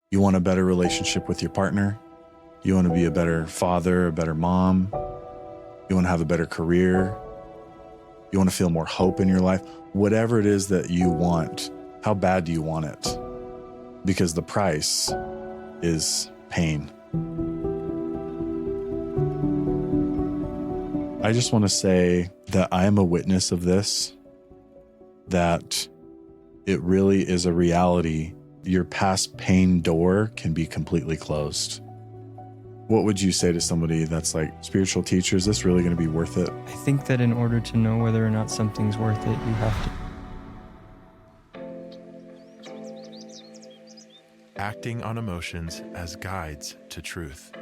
You want a better relationship with your partner. You want to be a better father, a better mom. You want to have a better career. You want to feel more hope in your life. Whatever it is that you want, how bad do you want it? Because the price is pain. I just want to say that I am a witness of this, that it really is a reality. Your past pain door can be completely closed. What would you say to somebody that's like, spiritual teacher, is this really going to be worth it? I think that in order to know whether or not something's worth it, you have to. Acting on emotions as guides to truth.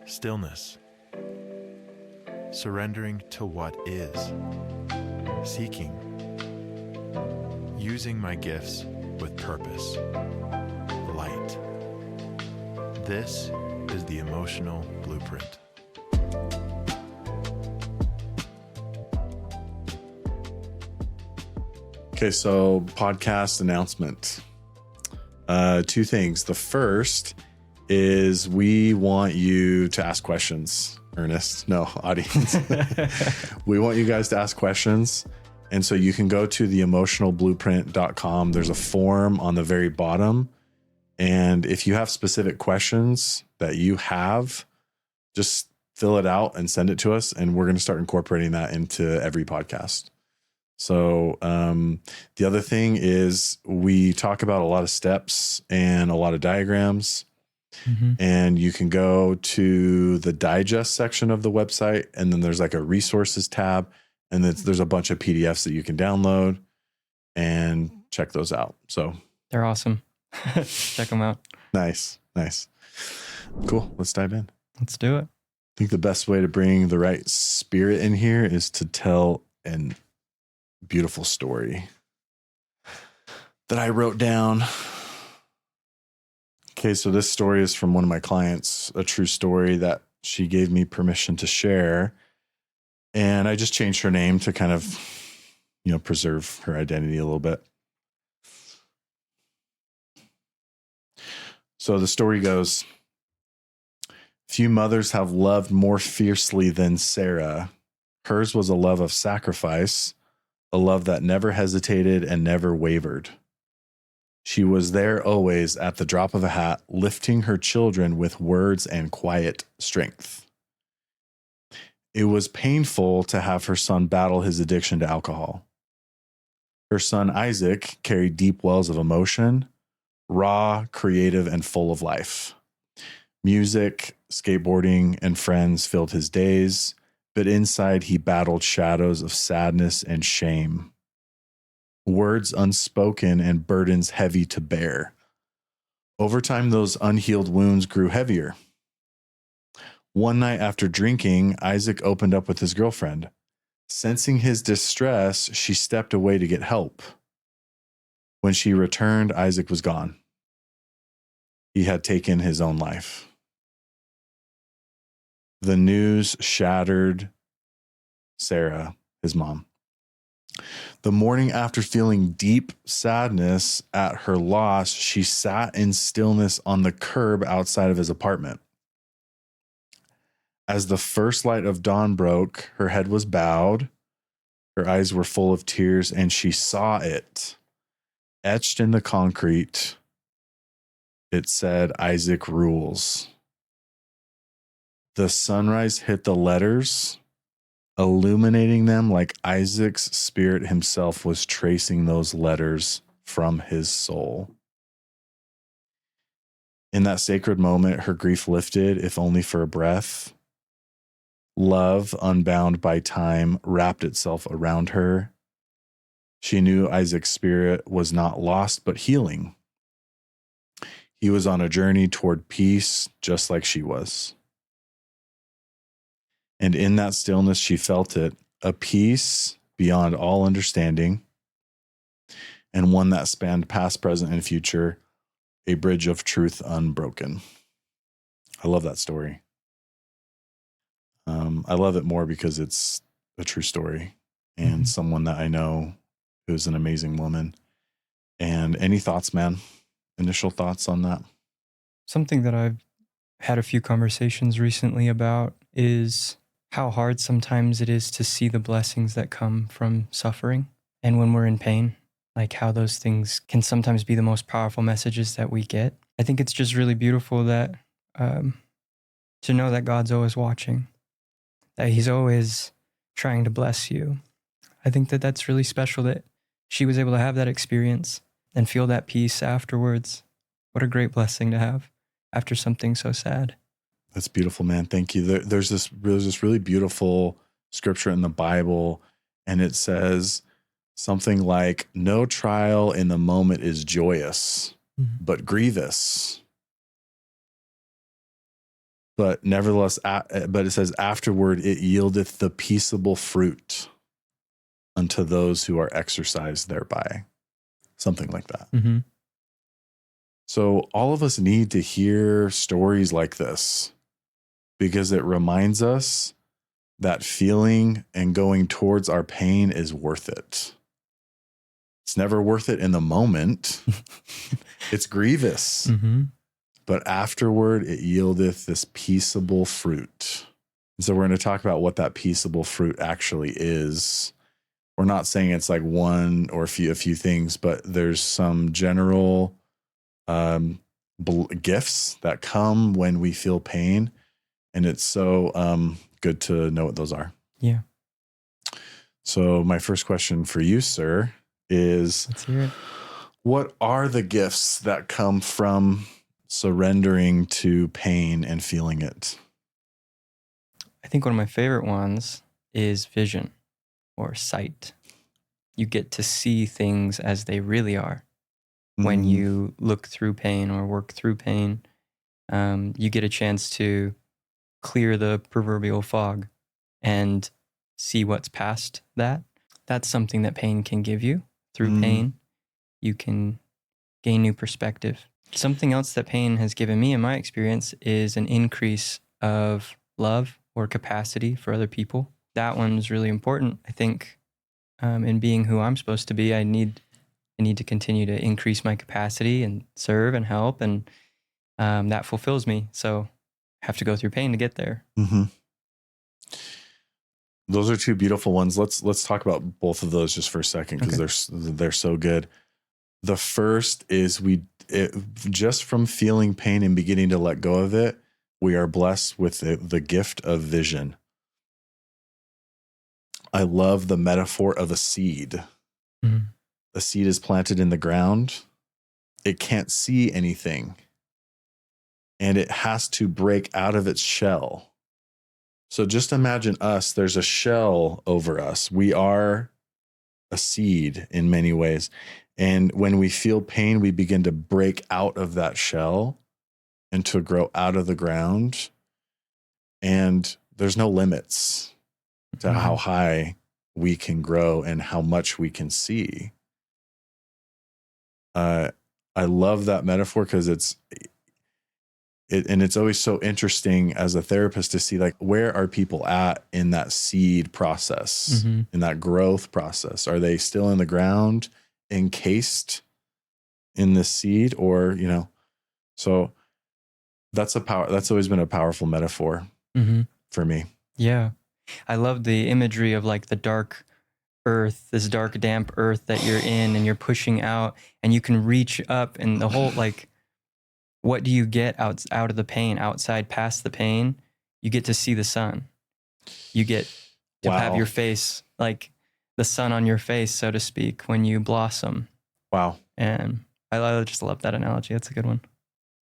Stillness. Surrendering to what is. Seeking. Using my gifts with purpose. Light. This is the emotional blueprint. Okay, so podcast announcement. Two things. The first is we want you to ask questions. Ernest, no, audience. We want you guys to ask questions. And so you can go to theemotionalblueprint.com. There's a form on the very bottom. And if you have specific questions that you have, just fill it out and send it to us. And we're going to start incorporating that into every podcast. So the other thing is we talk about a lot of steps and a lot of diagrams. Mm-hmm. And you can go to the digest section of the website, and then there's like a resources tab, and there's a bunch of PDFs that you can download and check those out. So they're awesome. Check them out. Nice. Cool. Let's dive in. Let's do it. I think the best way to bring the right spirit in here is to tell an beautiful story that I wrote down. Okay, so this story is from one of my clients, a true story that she gave me permission to share. And I just changed her name to kind of, preserve her identity a little bit. So the story goes, few mothers have loved more fiercely than Sarah. Hers was a love of sacrifice, a love that never hesitated and never wavered. She was there always at the drop of a hat, lifting her children with words and quiet strength. It was painful to have her son battle his addiction to alcohol. Her son Isaac carried deep wells of emotion, raw, creative, and full of life. Music, skateboarding, and friends filled his days, but inside he battled shadows of sadness and shame. Words unspoken and burdens heavy to bear. Over time, those unhealed wounds grew heavier. One night after drinking, Isaac opened up with his girlfriend. Sensing his distress, she stepped away to get help. When she returned, Isaac was gone. He had taken his own life. The news shattered Sarah, his mom. The morning after feeling deep sadness at her loss, she sat in stillness on the curb outside of his apartment. As the first light of dawn broke, her head was bowed, her eyes were full of tears, and she saw it. Etched in the concrete, it said, Isaac rules. The sunrise hit the letters, illuminating them like Isaac's spirit himself was tracing those letters from his soul. In that sacred moment, her grief lifted, if only for a breath. Love, unbound by time, wrapped itself around her. She knew Isaac's spirit was not lost, but healing. He was on a journey toward peace, just like she was. And in that stillness, she felt it, a peace beyond all understanding, and one that spanned past, present, and future, a bridge of truth unbroken. I love that story. I love it more because it's a true story and someone that I know who's an amazing woman. And any thoughts, man? initial thoughts on that? Something that I've had a few conversations recently about is how hard sometimes it is to see the blessings that come from suffering. And when we're in pain, like how those things can sometimes be the most powerful messages that we get. I think it's just really beautiful that to know that God's always watching, that he's always trying to bless you. I think that that's really special that she was able to have that experience and feel that peace afterwards. What a great blessing to have after something so sad. That's beautiful, man. Thank you. There's this really beautiful scripture in the Bible, and it says something like, no trial in the moment is joyous, but grievous. But nevertheless, but it says afterward, it yieldeth the peaceable fruit unto those who are exercised thereby. Something like that. Mm-hmm. So all of us need to hear stories like this because it reminds us that feeling and going towards our pain is worth it. It's never worth it in the moment. It's grievous. Mm-hmm. But afterward, it yieldeth this peaceable fruit. And so we're going to talk about what that peaceable fruit actually is. We're not saying it's like one or a few things, but there's some general gifts that come when we feel pain. And it's so good to know what those are. Yeah. So my first question for you, sir, is Let's hear it. What are the gifts that come from surrendering to pain and feeling it? I think one of my favorite ones is vision or sight. You get to see things as they really are. When you look through pain or work through pain, you get a chance to clear the proverbial fog and see what's past that. That's something that pain can give you. Through pain, you can gain new perspective. Something else that pain has given me in my experience is an increase of love or capacity for other people. That one's really important. I think in being who I'm supposed to be, I need to continue to increase my capacity and serve and help, and that fulfills me. So I have to go through pain to get there. Mm-hmm. Those are two beautiful ones. Let's talk about both of those just for a second because they're so good. The first is just from feeling pain and beginning to let go of it, we are blessed with the gift of vision. I love the metaphor of a seed. Mm-hmm. A seed is planted in the ground. It can't see anything. And it has to break out of its shell. So just imagine us, there's a shell over us. We are a seed in many ways. And when we feel pain, we begin to break out of that shell and to grow out of the ground. And there's no limits to how high we can grow and how much we can see. I love that metaphor because it's always so interesting as a therapist to see like where are people at in that seed process, in that growth process. Are they still in the ground, encased in the seed, or so that's always been a powerful metaphor for me. Yeah. I love the imagery of like the dark earth, this dark, damp earth that you're in and you're pushing out and you can reach up and the whole, like, what do you get out of the pain, outside past the pain? You get to see the sun. You get to have your face, like the sun on your face, so to speak, when you blossom. Wow. And I just love that analogy. That's a good one.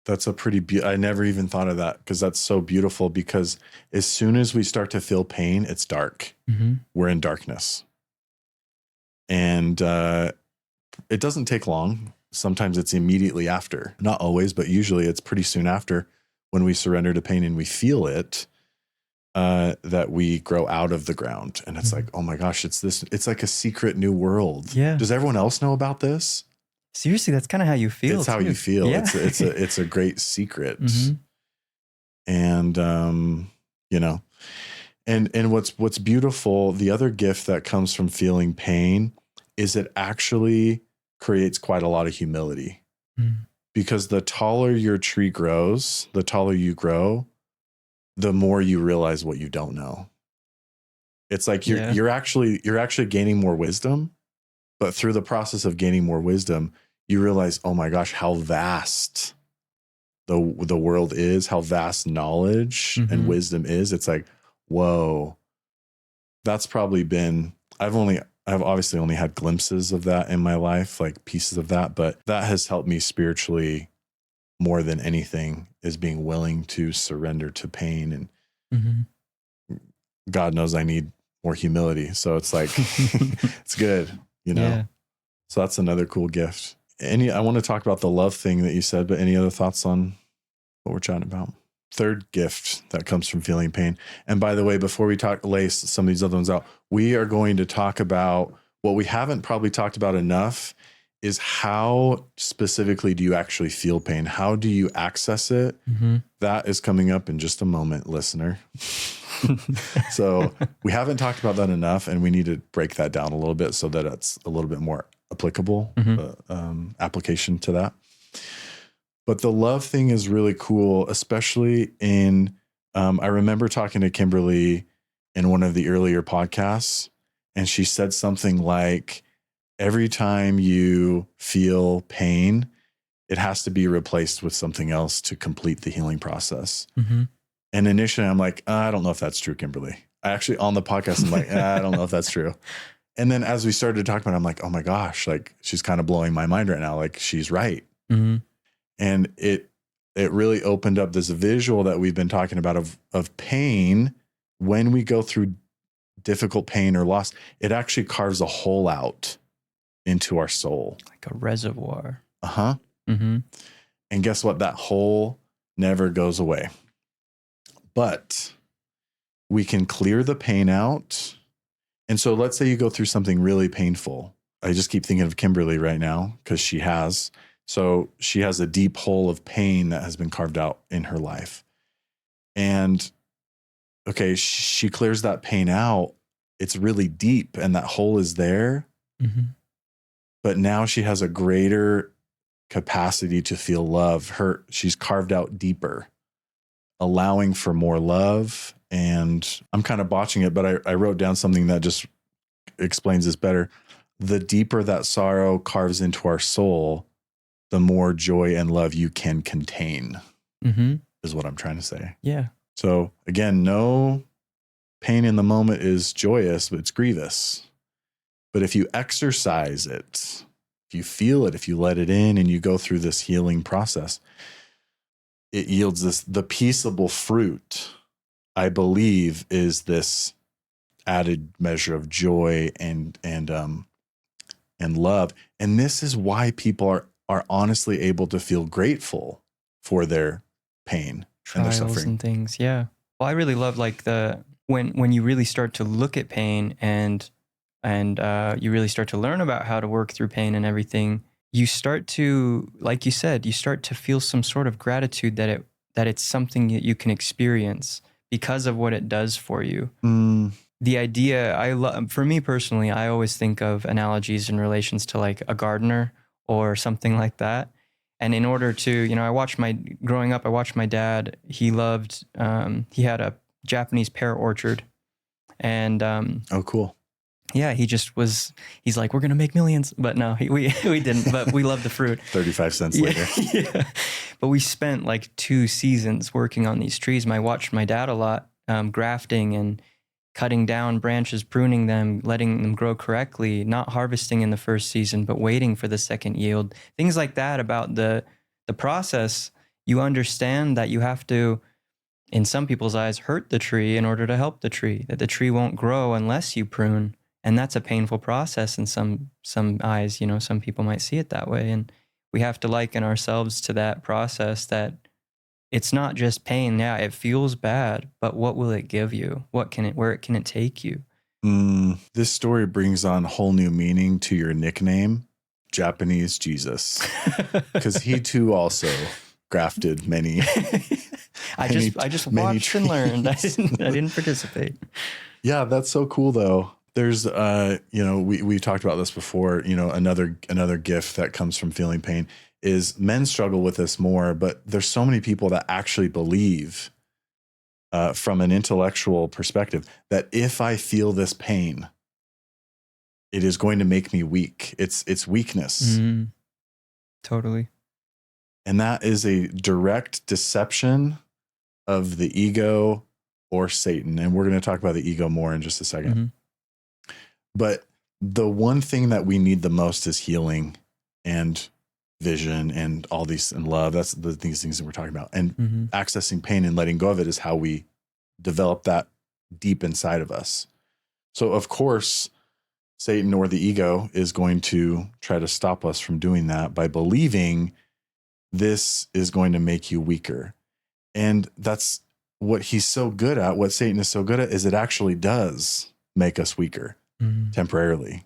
That's a pretty I never even thought of that because that's so beautiful because as soon as we start to feel pain, it's dark. We're in darkness. And it doesn't take long. Sometimes it's immediately after. Not always, but usually it's pretty soon after when we surrender to pain and we feel it that we grow out of the ground. And it's like, oh my gosh, it's like a secret new world. Yeah. Does everyone else know about this? Seriously, that's kind of how you feel. It's how you feel. Yeah. It's a great secret. And and what's beautiful, the other gift that comes from feeling pain is it actually creates quite a lot of humility. because the taller your tree grows, the taller you grow, the more you realize what you don't know. It's like you're actually gaining more wisdom, but through the process of gaining more wisdom, you realize, oh my gosh, how vast the world is, how vast knowledge and wisdom is. It's like, whoa, that's probably been, I've obviously only had glimpses of that in my life, like pieces of that, but that has helped me spiritually more than anything, is being willing to surrender to pain. And God knows I need more humility. So it's like, it's good, you know? Yeah. So that's another cool gift. I want to talk about the love thing that you said, but any other thoughts on what we're chatting about? Third gift that comes from feeling pain. And by the way, before we lay some of these other ones out, we are going to talk about what we haven't probably talked about enough is how specifically do you actually feel pain? How do you access it? That is coming up in just a moment, listener. So we haven't talked about that enough, and we need to break that down a little bit so that it's a little bit more applicable application to that. But the love thing is really cool, especially in, I remember talking to Kimberly in one of the earlier podcasts, and she said something like, every time you feel pain, it has to be replaced with something else to complete the healing process. And initially I'm like, I don't know if that's true, Kimberly. I actually, on the podcast, I'm like, I don't know if that's true. And then as we started to talk about it, I'm like, oh my gosh, like she's kind of blowing my mind right now. Like she's right. And it really opened up this visual that we've been talking about of pain. When we go through difficult pain or loss, it actually carves a hole out into our soul. Like a reservoir. And guess what? That hole never goes away. But we can clear the pain out. And so let's say you go through something really painful. I just keep thinking of Kimberly right now because she has. So she has a deep hole of pain that has been carved out in her life. And okay, she clears that pain out. It's really deep and that hole is there. But now she has a greater capacity to feel love. She's carved out deeper, allowing for more love. And I'm kind of botching it, but I wrote down something that just explains this better. The deeper that sorrow carves into our soul, the more joy and love you can contain, is what I'm trying to say. Yeah. So again, no pain in the moment is joyous, but it's grievous. But if you exercise it, if you feel it, if you let it in and you go through this healing process, it yields the peaceable fruit, I believe, is this added measure of joy and love. And this is why people are honestly able to feel grateful for their pain and their Trials suffering and things. Yeah. Well, I really love like when you really start to look at pain and you really start to learn about how to work through pain and everything, you start to, like you said, you start to feel some sort of gratitude that it's something that you can experience because of what it does for you. The idea, for me personally, I always think of analogies in relations to like a gardener or something like that. And in order to, growing up, I watched my dad, he had a Japanese pear orchard. And oh, cool. Yeah, he's like, we're going to make millions. But no, we didn't, but we love the fruit. 35 cents later. Yeah. But we spent like 2 seasons working on these trees. I watched my dad a lot, grafting and cutting down branches, pruning them, letting them grow correctly, not harvesting in the first season, but waiting for the second yield. Things like that about the process. You understand that you have to, in some people's eyes, hurt the tree in order to help the tree, that the tree won't grow unless you prune. And that's a painful process in some eyes. Some people might see it that way. And we have to liken ourselves to that process, that it's not just pain. Yeah, it feels bad, but what will it give you? Where can it take you? This story brings on whole new meaning to your nickname, Japanese Jesus, because he too also grafted many. I just watched and learned. I didn't participate. Yeah, that's so cool though. There's we've talked about this before, another gift that comes from feeling pain is men struggle with this more, but there's so many people that actually believe from an intellectual perspective that if I feel this pain, it is going to make me weak. It's weakness. Totally. And that is a direct deception of the ego or Satan. And we're going to talk about the ego more in just a second. But the one thing that we need the most is healing and vision and all these and love. That's these things that we're talking about. And accessing pain and letting go of it is how we develop that deep inside of us. So of course, Satan or the ego is going to try to stop us from doing that by believing this is going to make you weaker. And that's what he's so good at. What Satan is so good at is it actually does make us weaker temporarily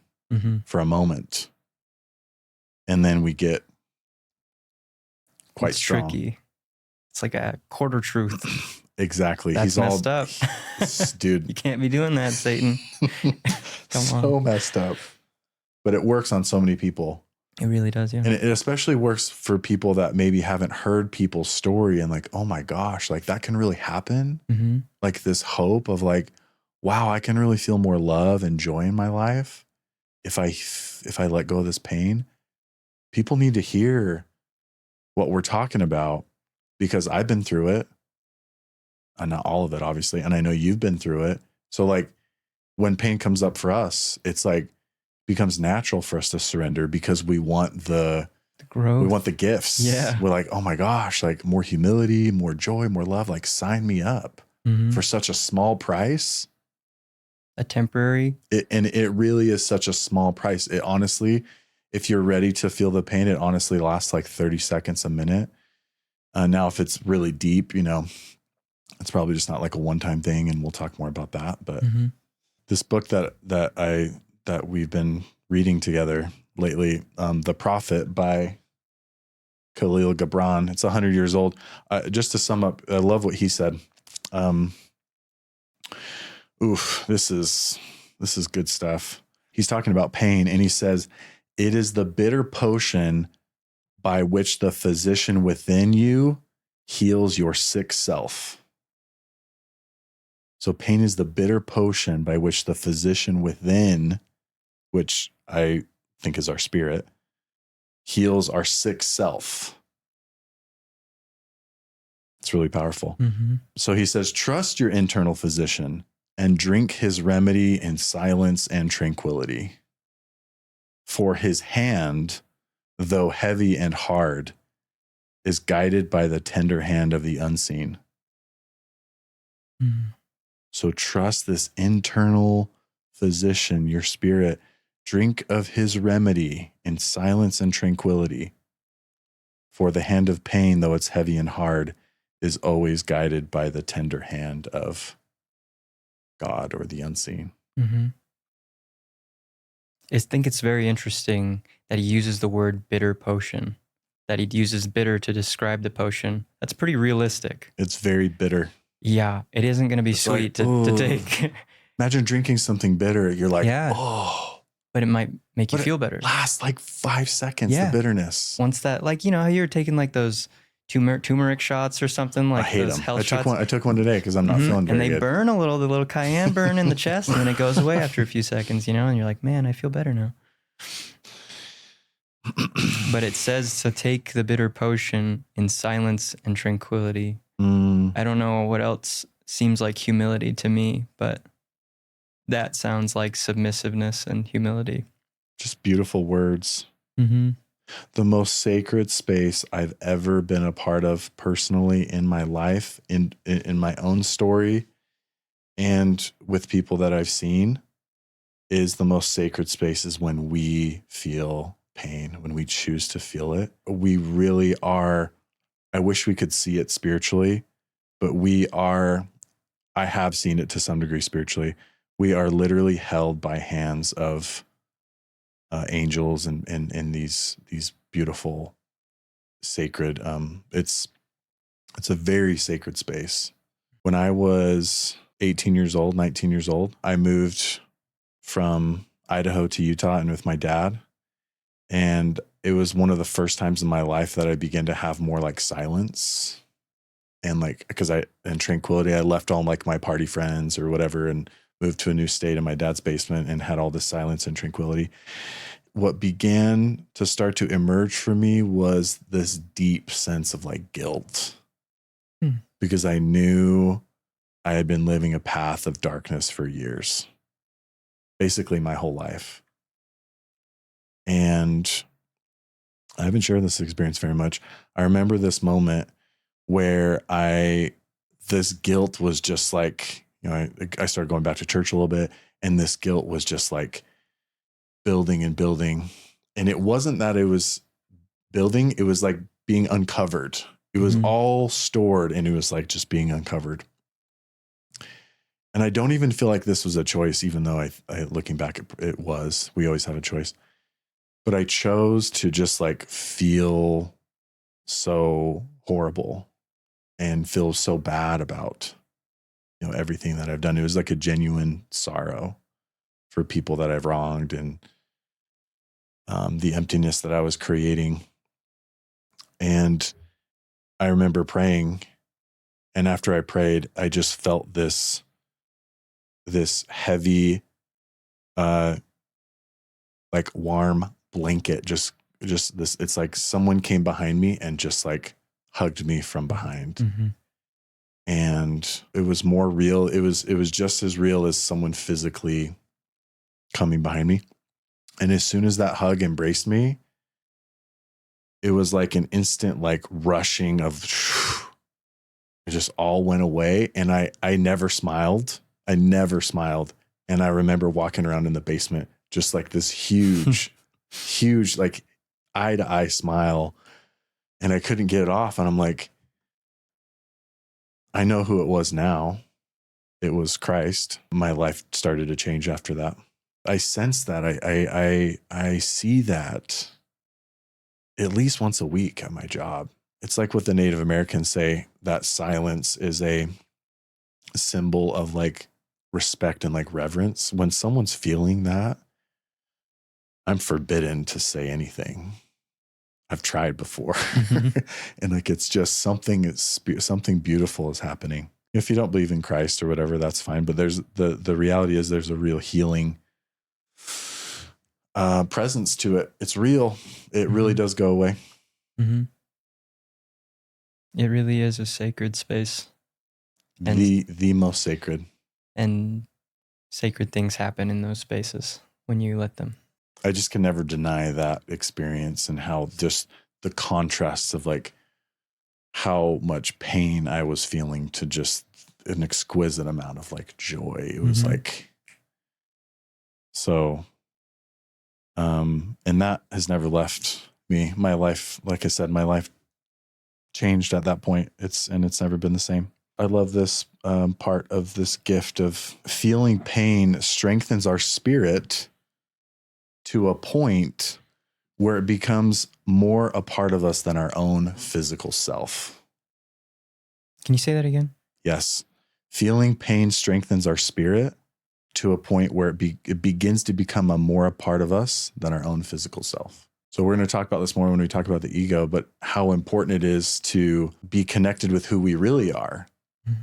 for a moment. And then we get quite strong. Tricky. It's like a quarter truth. Exactly. That's He's messed all, up. Dude. You can't be doing that, Satan. So messed up. But it works on so many people. It really does, yeah. And it especially works for people that maybe haven't heard people's story and like, oh my gosh, like that can really happen. Like this hope of like, wow, I can really feel more love and joy in my life if I let go of this pain. People need to hear what we're talking about because I've been through it. And not all of it, obviously. And I know you've been through it. So like when pain comes up for us, it's like becomes natural for us to surrender because we want the growth. We want the gifts. Yeah. We're like, oh my gosh, like more humility, more joy, more love. Like sign me up for such a small price. A temporary. And it really is such a small price. It honestly, if you're ready to feel the pain, it honestly lasts like 30 seconds, a minute. Now, if it's really deep, you know, it's probably just not like a one-time thing. And we'll talk more about that. But this book that we've been reading together lately, The Prophet by Khalil Gibran. It's 100 years old. Just to sum up, I love what he said. This is good stuff. He's talking about pain and he says, it is the bitter potion by which the physician within you heals your sick self. So pain is the bitter potion by which the physician within, which I think is our spirit, heals our sick self. It's really powerful. So he says, trust your internal physician and drink his remedy in silence and tranquility. For his hand, though heavy and hard, is guided by the tender hand of the unseen. So trust this internal physician, your spirit. Drink of his remedy in silence and tranquility. For the hand of pain, though it's heavy and hard, is always guided by the tender hand of God or the unseen. I think it's very interesting that he uses the word bitter potion, that he uses bitter to describe the potion. That's pretty realistic. It's very bitter. Yeah, it isn't going to be sweet like, to take. Imagine drinking something bitter. You're like, but it might make you feel better. Lasts like 5 seconds, the bitterness. Once that, like, you know how you're taking like those turmeric shots or something, like I hate those them. health shots. I took one today because I'm not feeling very good. And they burn a little, the little cayenne burn in the chest, and then it goes away after a few seconds, you know, and you're like, man, I feel better now. But it says to take the bitter potion in silence and tranquility. I don't know what else seems like humility to me, but that sounds like submissiveness and humility. Just beautiful words. The most sacred space I've ever been a part of personally in my life, in my own story, and with people that I've seen, is the most sacred spaces when we feel pain, when we choose to feel it. We really are. I wish we could see it spiritually, but I have seen it to some degree spiritually. We are literally held by hands of angels and these beautiful, sacred. It's a very sacred space. When I was 19 years old, I moved from Idaho to Utah and with my dad. And it was one of the first times in my life that I began to have more like silence and like, and tranquility. I left all like my party friends or whatever and moved to a new state in my dad's basement and had all this silence and tranquility. What began to start to emerge for me was this deep sense of like guilt because I knew I had been living a path of darkness for years, basically my whole life. And I haven't shared this experience very much. I remember this moment where this guilt was just like, I started going back to church a little bit, and this guilt was just like building and building. And it wasn't that it was building, it was like being uncovered. It was all stored and it was like just being uncovered. And I don't even feel like this was a choice, even though I looking back, it was. We always have a choice. But I chose to just like feel so horrible and feel so bad about, everything that I've done. It was like a genuine sorrow for people that I've wronged and the emptiness that I was creating. And I remember praying, and after I prayed, I just felt this heavy, like warm blanket, just this, it's like someone came behind me and just like hugged me from behind. And it was more real. It was just as real as someone physically coming behind me. And as soon as that hug embraced me, it was like an instant like rushing of, it just all went away. And I never smiled. And I remember walking around in the basement, just like this huge, huge, like eye to eye smile. And I couldn't get it off. And I'm like, I know who it was now. It was Christ. My life started to change after that. I sense that. I see that at least once a week at my job. It's like what the Native Americans say, that silence is a symbol of like respect and like reverence. When someone's feeling that, I'm forbidden to say anything. I've tried before. And like, it's just something beautiful is happening. If you don't believe in Christ or whatever, that's fine. But there's the reality is there's a real healing presence to it. It's real. It really does go away. It really is a sacred space. And the most sacred. And sacred things happen in those spaces when you let them. I just can never deny that experience and how just the contrasts of like how much pain I was feeling to just an exquisite amount of like joy. It was like, so, and that has never left me. My life, like I said, my life changed at that point. It's never been the same. I love this part of this gift of feeling pain strengthens our spirit to a point where it becomes more a part of us than our own physical self. Can you say that again? Yes. Feeling pain strengthens our spirit to a point where it begins to become more a part of us than our own physical self. So we're going to talk about this more when we talk about the ego, but how important it is to be connected with who we really are,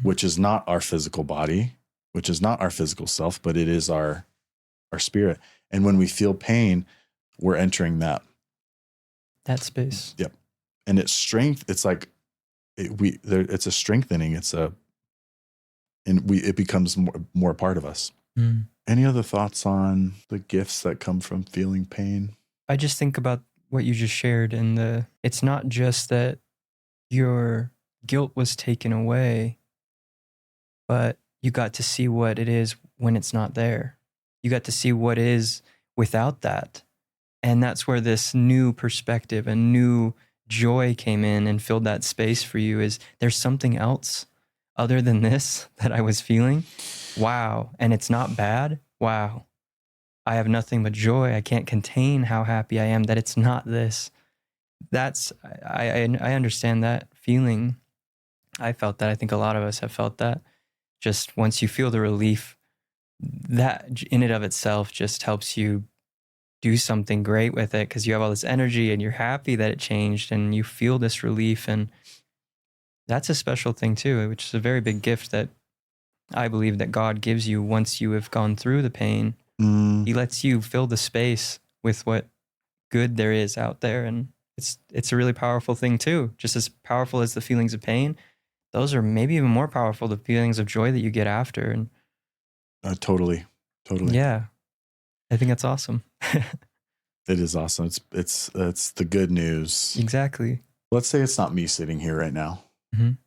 which is not our physical body, which is not our physical self, but it is our spirit. And when we feel pain, we're entering that space. Yep. And it's like it's a strengthening. It becomes more a part of us. Any other thoughts on the gifts that come from feeling pain? I just think about what you just shared, and it's not just that your guilt was taken away, but you got to see what it is when it's not there. You got to see what is without that. And that's where this new perspective, a new joy came in and filled that space for you. Is there's something else other than this that I was feeling? Wow. And it's not bad. Wow. I have nothing but joy. I can't contain how happy I am that it's not this. I understand that feeling. I felt that. I think a lot of us have felt that. Just once you feel the relief, that in and of itself just helps you do something great with it because you have all this energy and you're happy that it changed and you feel this relief. And that's a special thing too, which is a very big gift that I believe that God gives you once you have gone through the pain. He lets you fill the space with what good there is out there. And it's a really powerful thing too. Just as powerful as the feelings of pain, those are maybe even more powerful, the feelings of joy that you get after. And Totally. yeah, I think that's awesome. It is awesome. It's the good news. Exactly. Let's say it's not me sitting here right now. Mhm.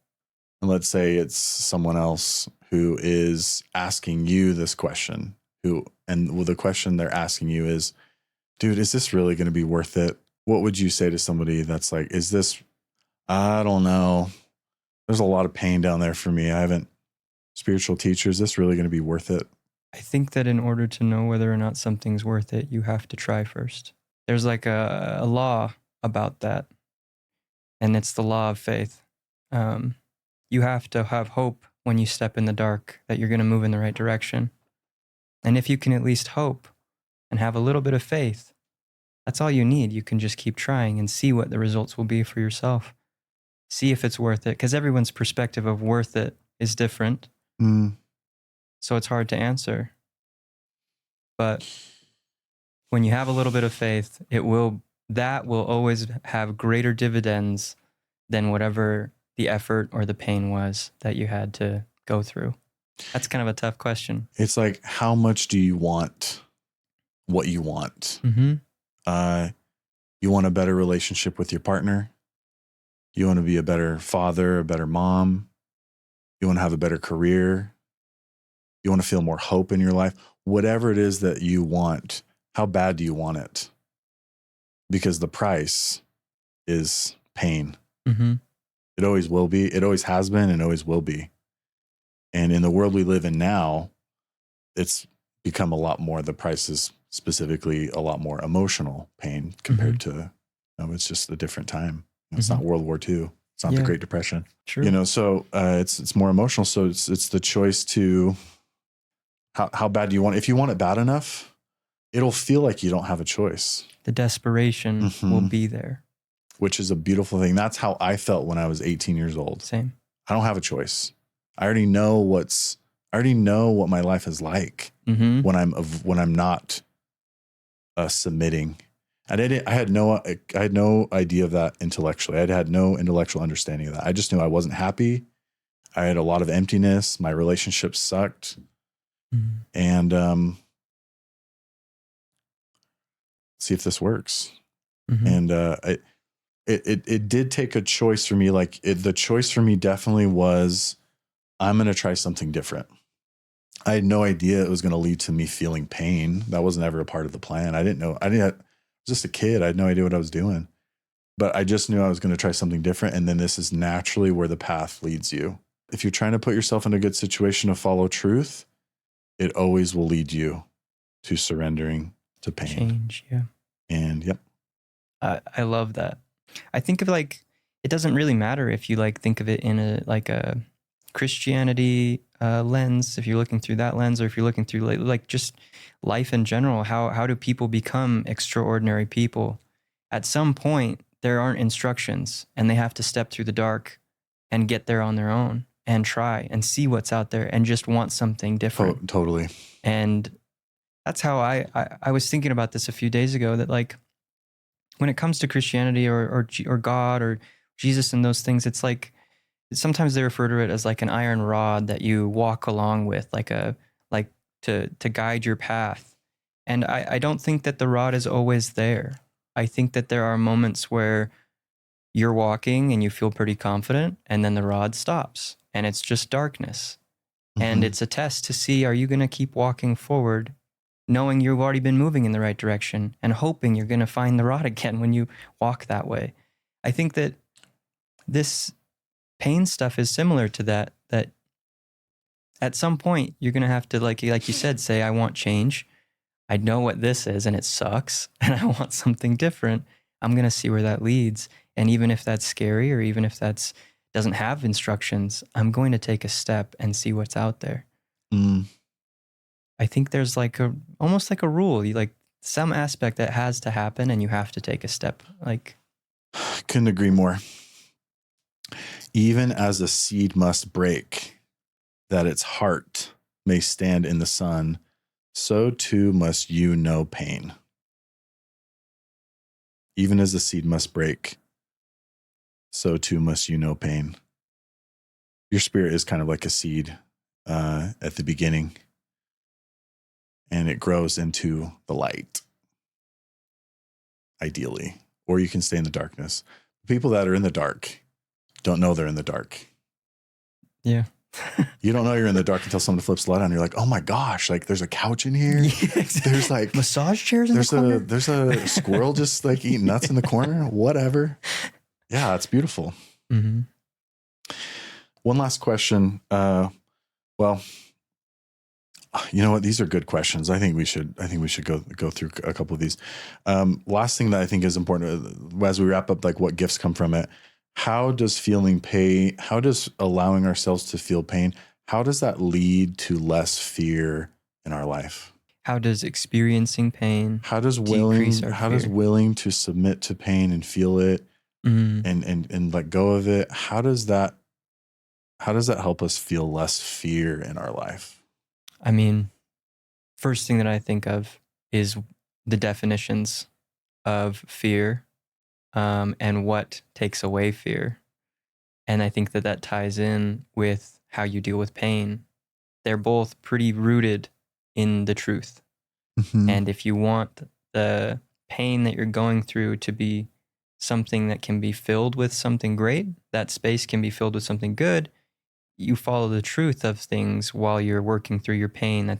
And let's say it's someone else who is asking you this question, the question they're asking you is, dude, is this really going to be worth it? What would you say to somebody that's like, I don't know. There's a lot of pain down there for me. I haven't spiritual teacher. Is this really going to be worth it? I think that in order to know whether or not something's worth it, you have to try first. There's like a law about that, and it's the law of faith. You have to have hope when you step in the dark that you're going to move in the right direction. And if you can at least hope and have a little bit of faith, that's all you need. You can just keep trying and see what the results will be for yourself. See if it's worth it, because everyone's perspective of worth it is different. So it's hard to answer. But when you have a little bit of faith, that will always have greater dividends than whatever the effort or the pain was that you had to go through. That's kind of a tough question. It's like, how much do you want what you want? Mm-hmm. You want a better relationship with your partner. You want to be a better father, a better mom. You want to have a better career. You want to feel more hope in your life. Whatever it is that you want, how bad do you want it? Because the price is pain. Mm-hmm. It always will be. It always has been and always will be. And in the world we live in now, it's become a lot more, the price is specifically a lot more emotional pain compared to, it's just a different time. It's not World War II. It's not the Great Depression. True. So it's more emotional. So it's the choice to how bad do you want it? If you want it bad enough, it'll feel like you don't have a choice. The desperation will be there. Which is a beautiful thing. That's how I felt when I was 18 years old. Same. I don't have a choice. I already know what my life is like when I'm not submitting. And I had no idea of that intellectually. I had no intellectual understanding of that. I just knew I wasn't happy. I had a lot of emptiness. My relationships sucked. And see if this works. And it did take a choice for me. Like the choice for me definitely was, I'm going to try something different. I had no idea it was going to lead to me feeling pain. That wasn't ever a part of the plan. I didn't know. I was just a kid. I had no idea what I was doing, but I just knew I was going to try something different. And then this is naturally where the path leads you. If you're trying to put yourself in a good situation to follow truth, it always will lead you to surrendering to pain. Change, yeah. And I love that. I think of it doesn't really matter if you think of it in a Christianity lens, if you're looking through that lens, or if you're looking through just life in general. How do people become extraordinary people? At some point, there aren't instructions, and they have to step through the dark and get there on their own and try and see what's out there and just want something different. Totally. And that's how I was thinking about this a few days ago, that when it comes to Christianity or God or Jesus and those things, it's sometimes they refer to it as an iron rod that you walk along with, to guide your path. And I don't think that the rod is always there. I think that there are moments where you're walking and you feel pretty confident, and then the rod stops and it's just darkness. And it's a test to see, are you going to keep walking forward, knowing you've already been moving in the right direction and hoping you're going to find the rod again when you walk that way. I think that this pain stuff is similar to that at some point you're going to have to, like you said, say, I want change. I know what this is and it sucks and I want something different. I'm going to see where that leads. And even if that's scary, or even if that's doesn't have instructions, I'm going to take a step and see what's out there. I think there's almost like a rule. some aspect that has to happen, and you have to take a step. Like, Couldn't agree more. Even as a seed must break, that its heart may stand in the sun, so too must you know pain. Even as the seed must break, so too must you know pain. Your spirit is kind of like a seed at the beginning, and it grows into the light, ideally. Or you can stay in the darkness. People that are in the dark don't know they're in the dark. yeah. You don't know you're in the dark until someone flips the light on. You're like, oh my gosh, like there's a couch in here. Yeah, exactly. There's like massage chairs in the corner. There's a squirrel just like eating nuts in the corner. Whatever. Yeah, it's beautiful. Mm-hmm. One last question. Well, you know what? These are good questions. I think we should go through a couple of these. Last thing that I think is important as we wrap up, like what gifts come from it. How does feeling pain, how does allowing ourselves to feel pain, how does that lead to less fear in our life? How does experiencing pain How does decrease our fear? willing to submit to pain and feel it and let go of it, how does that help us feel less fear in our life? I mean, first thing that I think of is the definitions of fear, and what takes away fear. And I think that ties in with how you deal with pain. They're both pretty rooted in the truth. Mm-hmm. And if you want the pain that you're going through to be something that can be filled with something great, that space can be filled with something good, you follow the truth of things while you're working through your pain.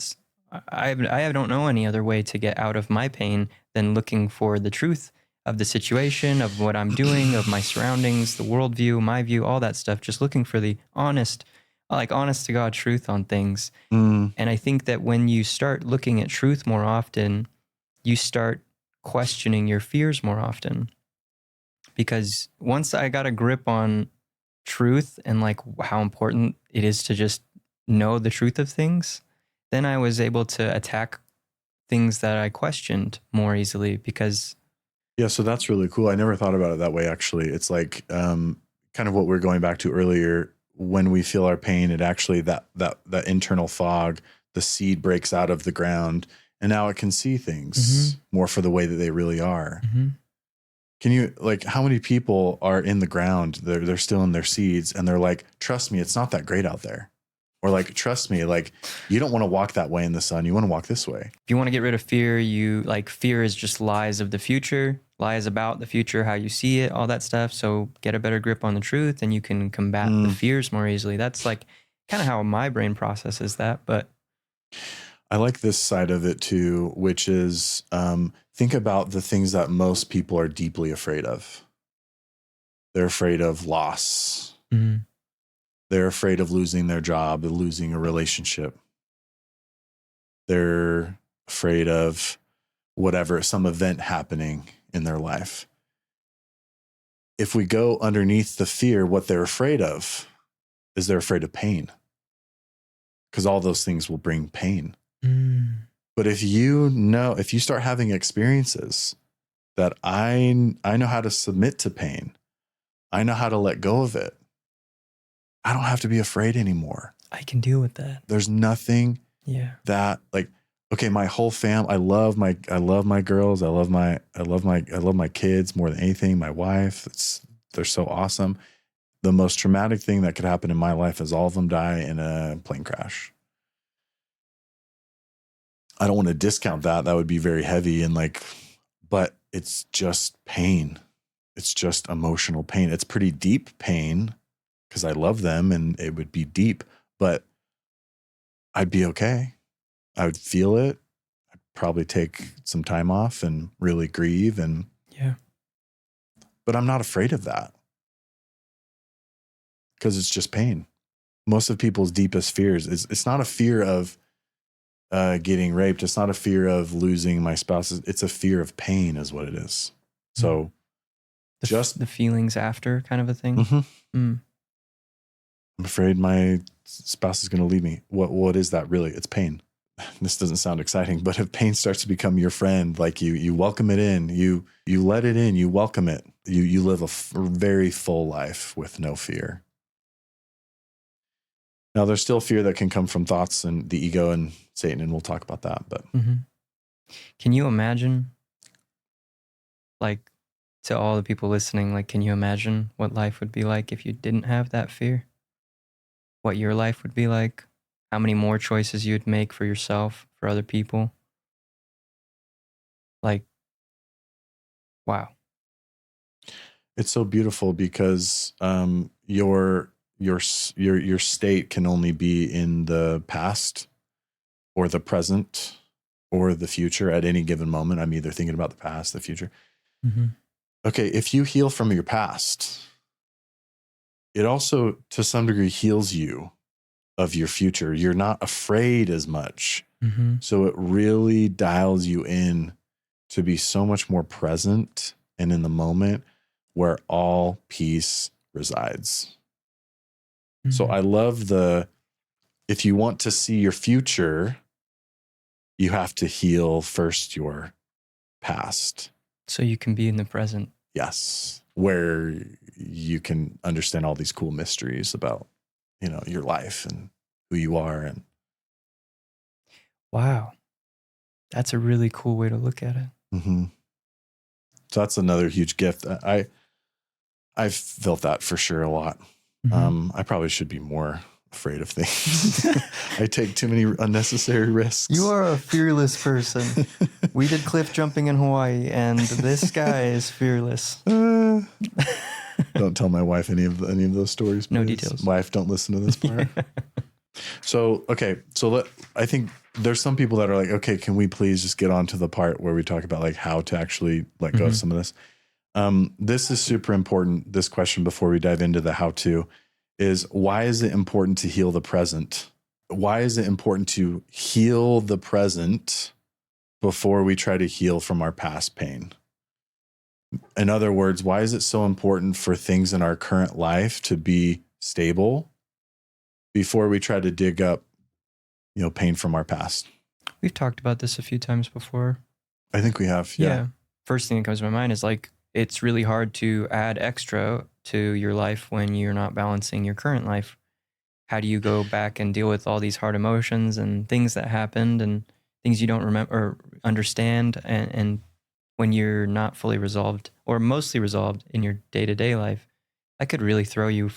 I don't know any other way to get out of my pain than looking for the truth of the situation, of what I'm doing, of my surroundings, the worldview, my view, all that stuff. Just looking for the honest to God truth on things. And I think that when you start looking at truth more often, you start questioning your fears more often. Because once I got a grip on truth and like how important it is to just know the truth of things, then I was able to attack things that I questioned more easily. Because yeah, so that's really cool. I never thought about it that way, actually. It's like kind of what we we're going back to earlier. When we feel our pain, it actually that internal fog, the seed breaks out of the ground, and now it can see things more for the way that they really are. Can you, like, how many people are in the ground, they're still in their seeds, and they're like, trust me, it's not that great out there. Or like, trust me, like, you don't want to walk that way in the sun. You want to walk this way. If you want to get rid of fear, fear is just lies of the future, lies about the future, how you see it, all that stuff. So get a better grip on the truth and you can combat the fears more easily. That's like kind of how my brain processes that. But I like this side of it too, which is think about the things that most people are deeply afraid of. They're afraid of loss. They're afraid of losing their job, losing a relationship. They're afraid of whatever, some event happening in their life. If we go underneath the fear, what they're afraid of is they're afraid of pain. Because all those things will bring pain. But if you start having experiences that I know how to submit to pain, I know how to let go of it, I don't have to be afraid anymore. I can deal with that. There's nothing that, like, okay, my whole fam, I love my girls. I love my kids more than anything. My wife, they're so awesome. The most traumatic thing that could happen in my life is all of them die in a plane crash. I don't want to discount that. That would be very heavy but it's just pain. It's just emotional pain. It's pretty deep pain because I love them and it would be deep, but I'd be okay. I would feel it. I'd probably take some time off and really grieve but I'm not afraid of that because it's just pain. Most of people's deepest fears it's not a fear of getting raped. It's not a fear of losing my spouse. It's a fear of pain is what it is. So just the feelings after kind of a thing. I'm afraid my spouse is going to leave me. What is that really? It's pain. this doesn't sound exciting, but if pain starts to become your friend, like you welcome it in, you let it in, you welcome it, you live a very full life with no fear. Now, there's still fear that can come from thoughts and the ego and Satan, and we'll talk about that. But can you imagine, like, to all the people listening, like, can you imagine what life would be like if you didn't have that fear? What your life would be like? How many more choices you'd make for yourself, for other people? Like, wow. It's so beautiful because your state can only be in the past or the present or the future at any given moment. I'm either thinking about the past, the future. Okay, if you heal from your past, it also to some degree heals you of your future. You're not afraid as much. So it really dials you in to be so much more present and in the moment where all peace resides. So I love if you want to see your future, you have to heal first your past. So you can be in the present. Yes. Where you can understand all these cool mysteries about, your life and who you are. And wow. That's a really cool way to look at it. So that's another huge gift. I've felt that for sure a lot. I probably should be more afraid of things. I take too many unnecessary risks. You are a fearless person. We did cliff jumping in Hawaii, and this guy is fearless. Don't tell my wife any of those stories. Please. No details. Wife, don't listen to this part. So, okay. So I think there's some people that are like, okay, can we please just get on to the part where we talk about like how to actually let go of some of this? This is super important. This question before we dive into the how to is, why is it important to heal the present? Why is it important to heal the present before we try to heal from our past pain? In other words, why is it so important for things in our current life to be stable before we try to dig up, pain from our past? We've talked about this a few times before. I think we have. Yeah. First thing that comes to my mind is like, it's really hard to add extra to your life when you're not balancing your current life. How do you go back and deal with all these hard emotions and things that happened and things you don't remember or understand? And when you're not fully resolved or mostly resolved in your day-to-day life, that could really throw you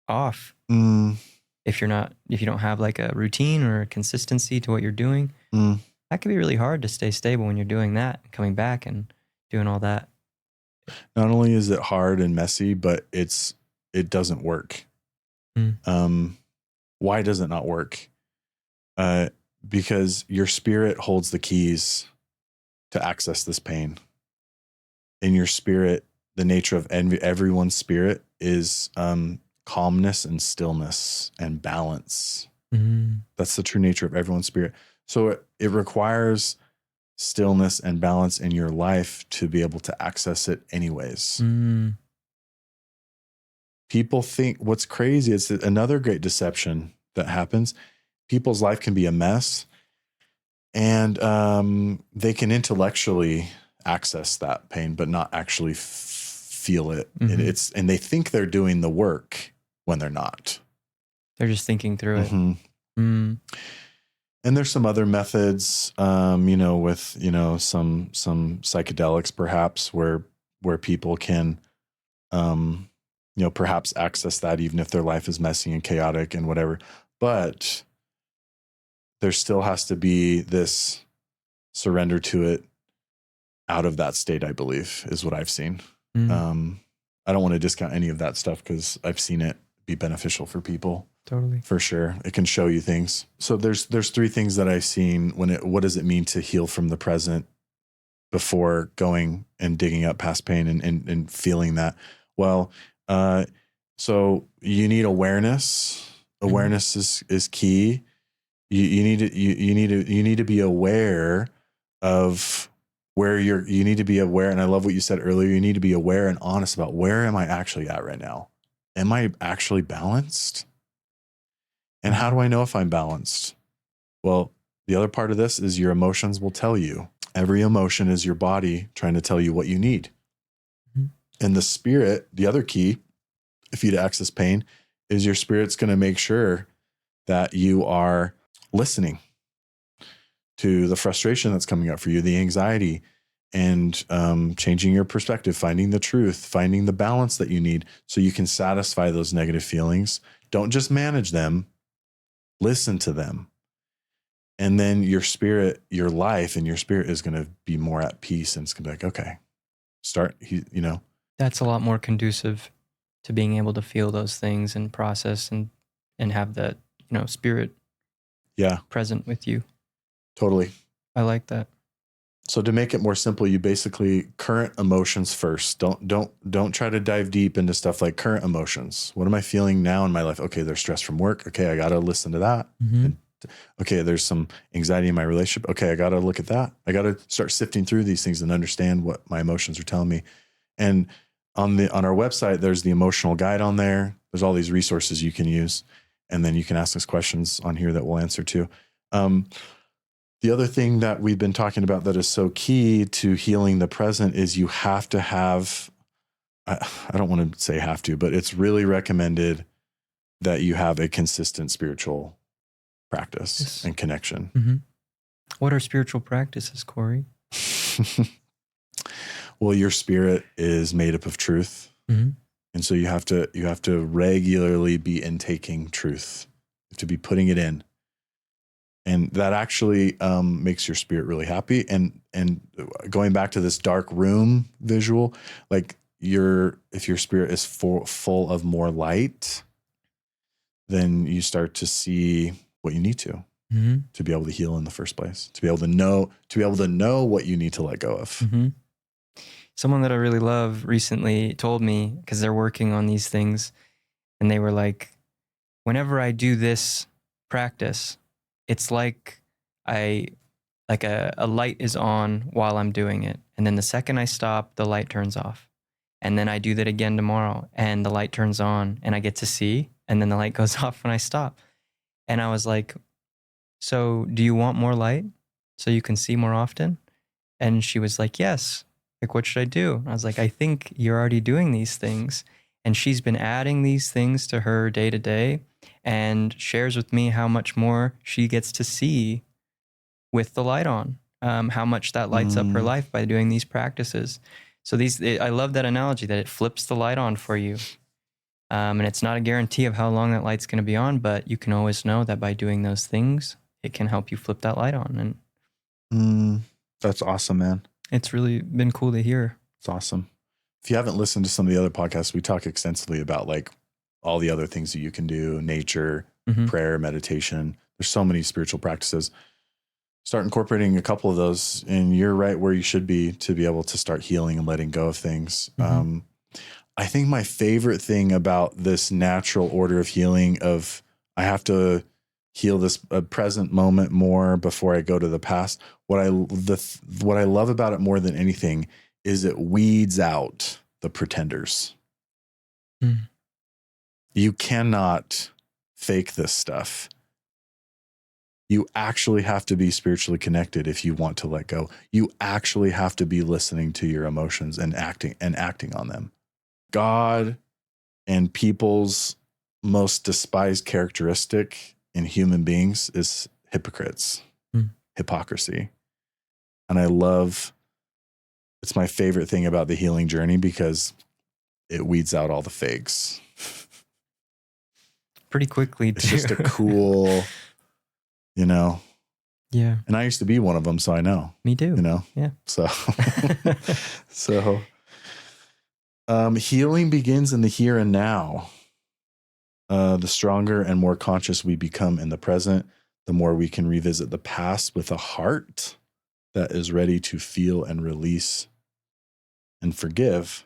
off. If you don't have like a routine or a consistency to what you're doing, that could be really hard to stay stable when you're doing that and coming back and doing all that. Not only is it hard and messy, but it doesn't work. Why does it not work? Because your spirit holds the keys to access this pain. In your spirit, the nature of everyone's spirit is calmness and stillness and balance. That's the true nature of everyone's spirit. So it requires stillness and balance in your life to be able to access it anyways. People think what's crazy is that another great deception that happens. People's life can be a mess, and they can intellectually access that pain, but not actually feel it. And they think they're doing the work when they're not. They're just thinking through it. And there's some other methods, with, some psychedelics perhaps where people can, perhaps access that even if their life is messy and chaotic and whatever. But there still has to be this surrender to it out of that state, I believe, is what I've seen. I don't want to discount any of that stuff because I've seen it be beneficial for people. Totally. For sure. It can show you things. So there's three things that I've seen what does it mean to heal from the present before going and digging up past pain and feeling that? Well, so you need awareness. Awareness is key. You need to be aware of where you need to be aware. And I love what you said earlier. You need to be aware and honest about where am I actually at right now? Am I actually balanced? And how do I know if I'm balanced? Well, the other part of this is your emotions will tell you. Every emotion is your body trying to tell you what you need. Mhm. And the spirit, the other key, if you'd access pain, is your spirit's going to make sure that you are listening to the frustration that's coming up for you, the anxiety, and changing your perspective, finding the truth, finding the balance that you need so you can satisfy those negative feelings. Don't just manage them, listen to them. And then your spirit, your life and your spirit is going to be more at peace, and it's going to be like, okay, That's a lot more conducive to being able to feel those things and process and have that, spirit Yeah, present with you. totally. I like that. So to make it more simple, you basically current emotions first. Don't try to dive deep into stuff like current emotions. What am I feeling now in my life? Okay, there's stress from work. Okay, I got to listen to that. And, okay, there's some anxiety in my relationship. Okay, I got to look at that. I got to start sifting through these things and understand what my emotions are telling me. And on our website, there's the emotional guide on there. There's all these resources you can use. And then you can ask us questions on here that we'll answer too. The other thing that we've been talking about that is so key to healing the present is you have to have, I don't want to say have to, but it's really recommended that you have a consistent spiritual practice and connection. Mm-hmm. What are spiritual practices, Corey? Well, your spirit is made up of truth. Mm-hmm. And so you have to regularly be intaking truth, to be putting it in. And that actually makes your spirit really happy. And going back to this dark room visual, like if your spirit is full of more light, then you start to see what you need to be able to heal in the first place, to be able to know what you need to let go of. Mm-hmm. Someone that I really love recently told me, because they're working on these things, and they were like, whenever I do this practice, it's like a light is on while I'm doing it. And then the second I stop, the light turns off. And then I do that again tomorrow and the light turns on and I get to see, and then the light goes off when I stop. And I was like, so do you want more light so you can see more often? And she was like, yes. Like, what should I do? I was like, I think you're already doing these things. And she's been adding these things to her day to day and shares with me how much more she gets to see with the light on, how much that lights up her life by doing these practices. So I love that analogy that it flips the light on for you. And it's not a guarantee of how long that light's going to be on, but you can always know that by doing those things, it can help you flip that light on. And that's awesome, man. It's really been cool to hear. It's awesome. If you haven't listened to some of the other podcasts, we talk extensively about like all the other things that you can do, nature, prayer, meditation. There's so many spiritual practices. Start incorporating a couple of those and you're right where you should be to be able to start healing and letting go of things. I think my favorite thing about this natural order of healing of I have to heal this present moment more before I go to the past. What I love about it more than anything is it weeds out the pretenders. You cannot fake this stuff. You actually have to be spiritually connected if you want to let go. You actually have to be listening to your emotions and acting on them. God and people's most despised characteristic in human beings is hypocrites, hypocrisy. And it's my favorite thing about the healing journey because it weeds out all the fakes. Pretty quickly, too. It's just a cool, Yeah. And I used to be one of them, so I know. Me too. Yeah. So, healing begins in the here and now. The stronger and more conscious we become in the present, the more we can revisit the past with a heart that is ready to feel and release and forgive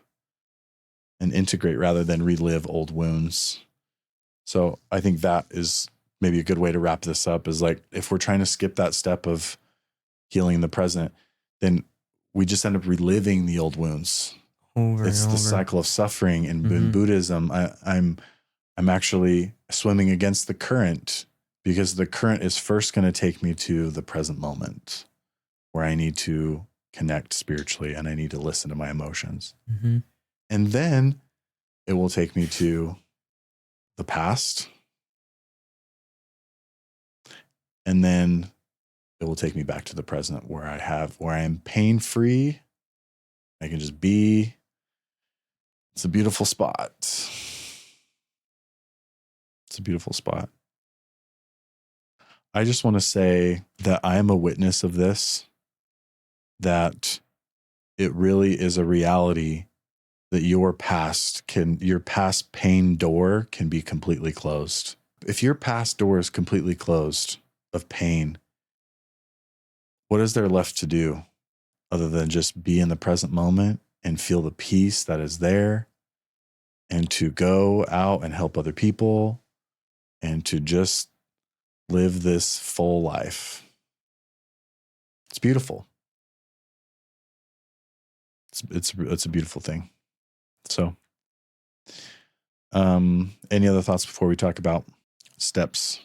and integrate rather than relive old wounds. So I think that is maybe a good way to wrap this up is like, if we're trying to skip that step of healing in the present, then we just end up reliving the old wounds. It's the cycle of suffering. And in Buddhism, I'm actually swimming against the current because the current is first going to take me to the present moment where I need to connect spiritually and I need to listen to my emotions. Mm-hmm. And then it will take me to the past. And then it will take me back to the present where I am pain free. I can just be. It's a beautiful spot. It's a beautiful spot. I just want to say that I am a witness of this, that it really is a reality that your past pain door can be completely closed. If your past door is completely closed of pain, what is there left to do other than just be in the present moment and feel the peace that is there, and to go out and help other people and to just live this full life? It's beautiful. It's a beautiful thing. So, any other thoughts before we talk about steps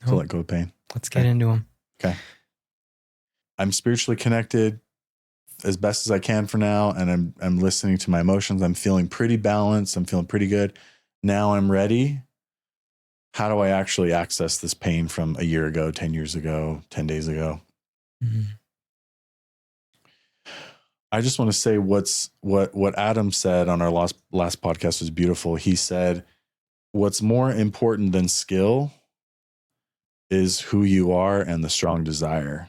to let go of pain? Let's get into them. Okay. I'm spiritually connected as best as I can for now, and I'm listening to my emotions. I'm feeling pretty balanced. I'm feeling pretty good. Now I'm ready. How do I actually access this pain from a year ago, 10 years ago, 10 days ago? Mm-hmm. I just want to say what Adam said on our last podcast was beautiful. He said, what's more important than skill is who you are and the strong desire.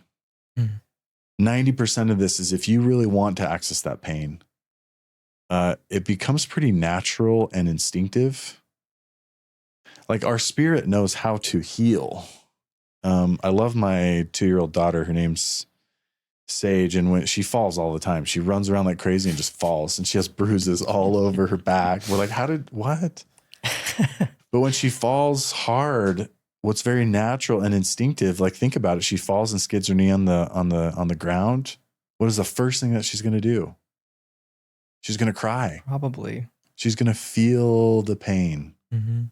90% of this is if you really want to access that pain, it becomes pretty natural and instinctive. Like our spirit knows how to heal. I love my 2-year-old daughter. Her name's Sage, and when she falls all the time, she runs around like crazy and just falls, and she has bruises all over her back. We're like, what? But when she falls hard, what's very natural and instinctive, like think about it, she falls and skids her knee on the ground. What is the first thing that she's going to do? She's going to cry. Probably. She's going to feel the pain. Mm-hmm.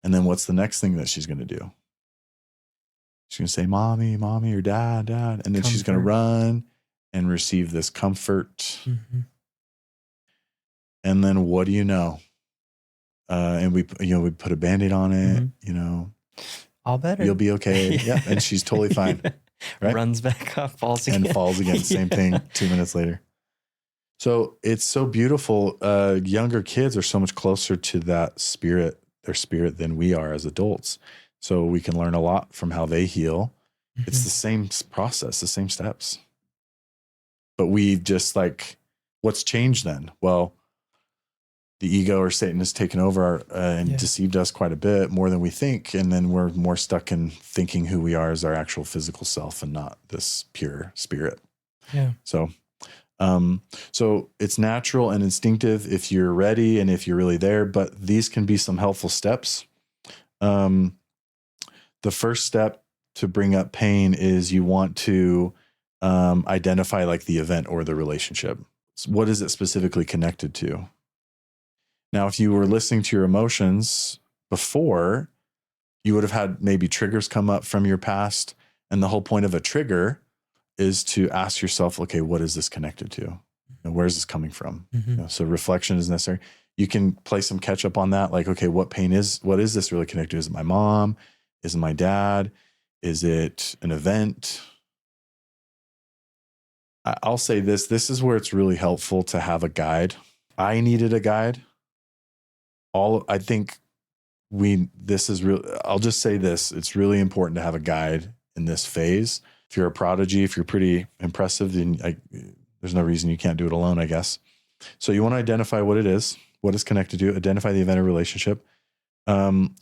And then what's the next thing that she's going to do? She's going to say, mommy, or dad. And then she's going to run and receive this comfort. Mm-hmm. And then what do you know? And we put a Band-Aid on it, Mm-hmm. All better. You'll be okay. Yeah. And she's totally fine. Right? Runs back up, falls again. And falls again. Same thing 2 minutes later. So it's so beautiful. Younger kids are so much closer to that spirit, their spirit, than we are as adults. So we can learn a lot from how they heal. Mm-hmm. It's the same process, the same steps. But we've just what's changed then? Well, the ego or Satan has taken over and deceived us quite a bit more than we think. And then we're more stuck in thinking who we are as our actual physical self and not this pure spirit. Yeah. So it's natural and instinctive if you're ready and if you're really there, but these can be some helpful steps. The first step to bring up pain is you want to identify the event or the relationship. So what is it specifically connected to? Now, if you were listening to your emotions before, you would have had maybe triggers come up from your past. And the whole point of a trigger is to ask yourself, okay, what is this connected to? And where is this coming from? Mm-hmm. So reflection is necessary. You can play some catch up on that. Okay, what is this really connected to? Is it my mom? Is it my dad? Is it an event? I'll say this is where it's really helpful to have a guide. I needed a guide. I'll just say this. It's really important to have a guide in this phase. If you're a prodigy, if you're pretty impressive, then there's no reason you can't do it alone, I guess. So you want to identify what it is, what it's connected to, identify the event or relationship,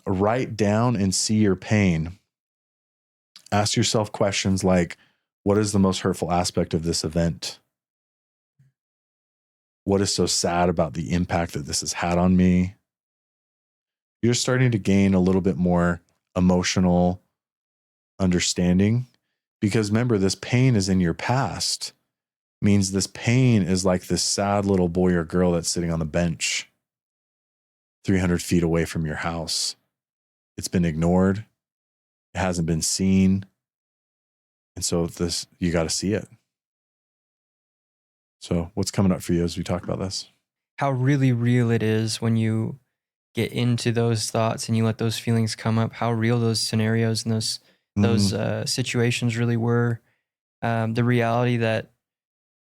write down and see your pain. Ask yourself questions like, what is the most hurtful aspect of this event? What is so sad about the impact that this has had on me? You're starting to gain a little bit more emotional understanding, because remember, this pain is in your past. Means this pain is like this sad little boy or girl that's sitting on the bench 300 feet away from your house. It's been ignored. It hasn't been seen. And so you got to see it. So what's coming up for you as we talk about this? How really real it is when you get into those thoughts and you let those feelings come up, how real those scenarios and those situations really were. The reality that,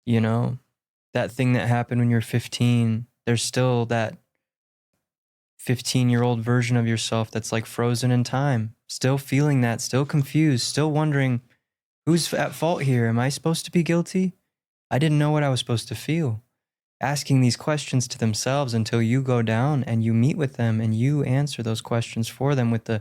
that thing that happened when you're 15, there's still that 15-year-old version of yourself that's like frozen in time, still feeling that, still confused, still wondering, who's at fault here? Am I supposed to be guilty? I didn't know what I was supposed to feel. Asking these questions to themselves until you go down and you meet with them and you answer those questions for them with the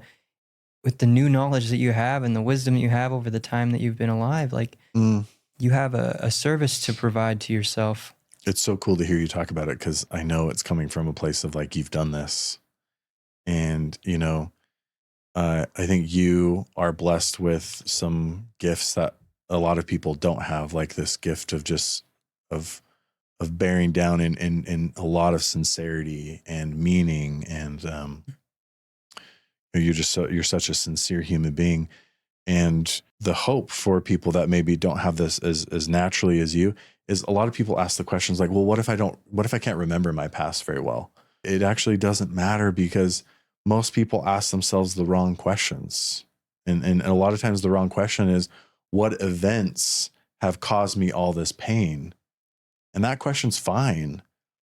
new knowledge that you have and the wisdom that you have over the time that you've been alive. Like you have a service to provide to yourself. It's so cool to hear you talk about it, because I know it's coming from a place of like, you've done this. And, I think you are blessed with some gifts that a lot of people don't have, like this gift of just of bearing down in a lot of sincerity and meaning. And you're such a sincere human being. And the hope for people that maybe don't have this as naturally as you is, a lot of people ask the questions like, well, what if I can't remember my past very well? It actually doesn't matter, because most people ask themselves the wrong questions. And a lot of times the wrong question is, what events have caused me all this pain? And that question's fine.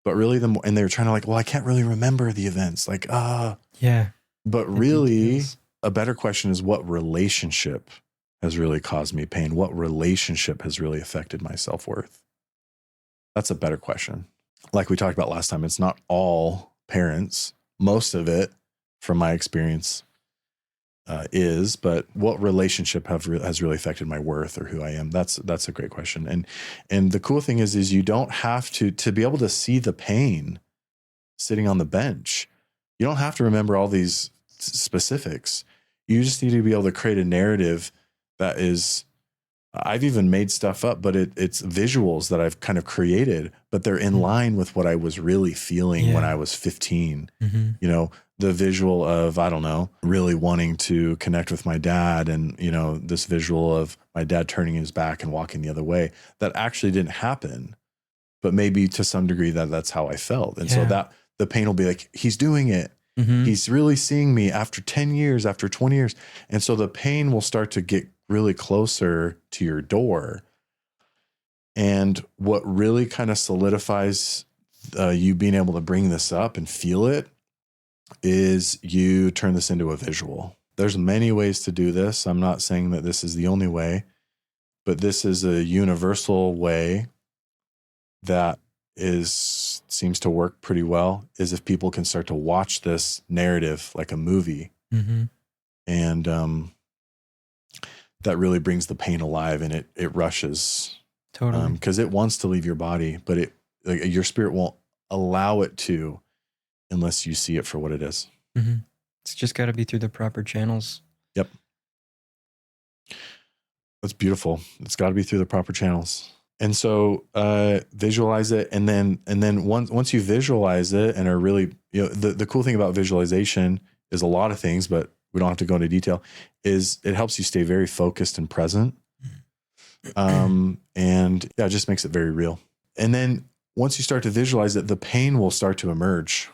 But really and they're trying to like, well, I can't really remember the events. Like, yeah. But really, a better question is, what relationship has really caused me pain? What relationship has really affected my self-worth? That's a better question. Like we talked about last time, it's not all parents. Most of it, from my experience, but what relationship has really affected my worth or who I am? That's a great question. And the cool thing is you don't have to be able to see the pain sitting on the bench. You don't have to remember all these specifics. You just need to be able to create a narrative that is, I've even made stuff up, but it's visuals that I've kind of created, but they're in line with what I was really feeling when I was 15. Mm-hmm. The visual of, I don't know, really wanting to connect with my dad, and, this visual of my dad turning his back and walking the other way, that actually didn't happen, but maybe to some degree that's how I felt. And so that the pain will be like, he's doing it. Mm-hmm. He's really seeing me after 10 years, after 20 years. And so the pain will start to get really closer to your door. And what really kind of solidifies you being able to bring this up and feel it is you turn this into a visual. There's many ways to do this. I'm not saying that this is the only way, but this is a universal way that seems to work pretty well, is if people can start to watch this narrative like a movie. Mm-hmm. And that really brings the pain alive, and it rushes. Totally. Because it wants to leave your body, but your spirit won't allow it to unless you see it for what it is. Mm-hmm. It's just got to be through the proper channels. Yep. That's beautiful. It's got to be through the proper channels. And so visualize it. And then once you visualize it and are really, the cool thing about visualization is a lot of things, but we don't have to go into detail, is it helps you stay very focused and present. And it just makes it very real. And then once you start to visualize it, the pain will start to emerge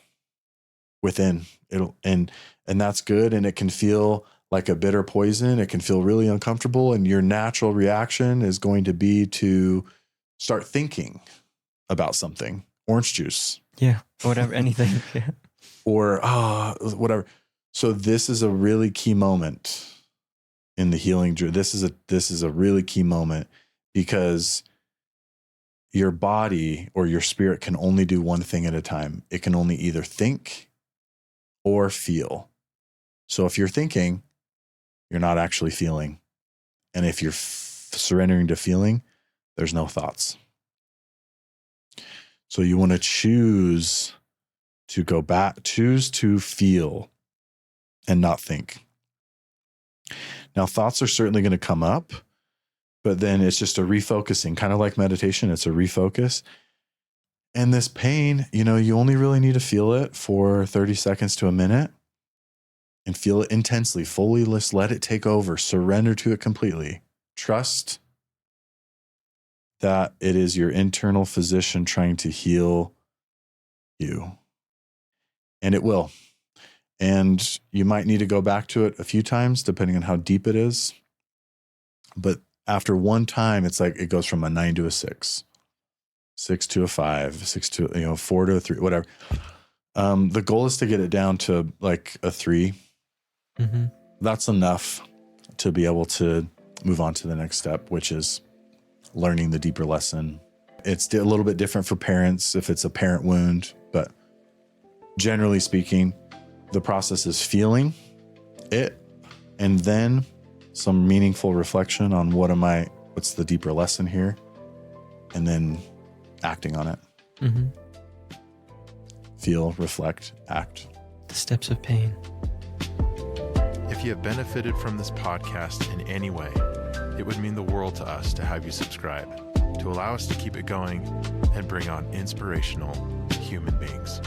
within and that's good. And it can feel like a bitter poison. It can feel really uncomfortable. And your natural reaction is going to be to start thinking about something, orange juice. Yeah. Whatever, anything. Yeah. Or, whatever. So this is a really key moment in the healing journey. This is a really key moment, because your body or your spirit can only do one thing at a time. It can only either think or feel. So if you're thinking, you're not actually feeling. And if you're surrendering to feeling, there's no thoughts. So you want to choose to go back, choose to feel and not think. Now, thoughts are certainly going to come up, but then it's just a refocusing, kind of like meditation. It's a refocus. And this pain, you only really need to feel it for 30 seconds to a minute. And and feel it intensely, fully let it take over, surrender to it completely. Trust that it is your internal physician trying to heal you. And it will. And you might need to go back to it a few times, depending on how deep it is. But after one time, it's like it goes from a 9 to a 6, 6 to a 5, 6 to, 4 to a 3, whatever. The goal is to get it down to like a 3. Mm-hmm. That's enough to be able to move on to the next step, which is learning the deeper lesson. It's a little bit different for parents if it's a parent wound, but generally speaking, the process is feeling it and then some meaningful reflection on what's the deeper lesson here, and then acting on it. Mm-hmm. Feel, reflect, act. The steps of pain. If you have benefited from this podcast in any way, it would mean the world to us to have you subscribe, to allow us to keep it going and bring on inspirational human beings.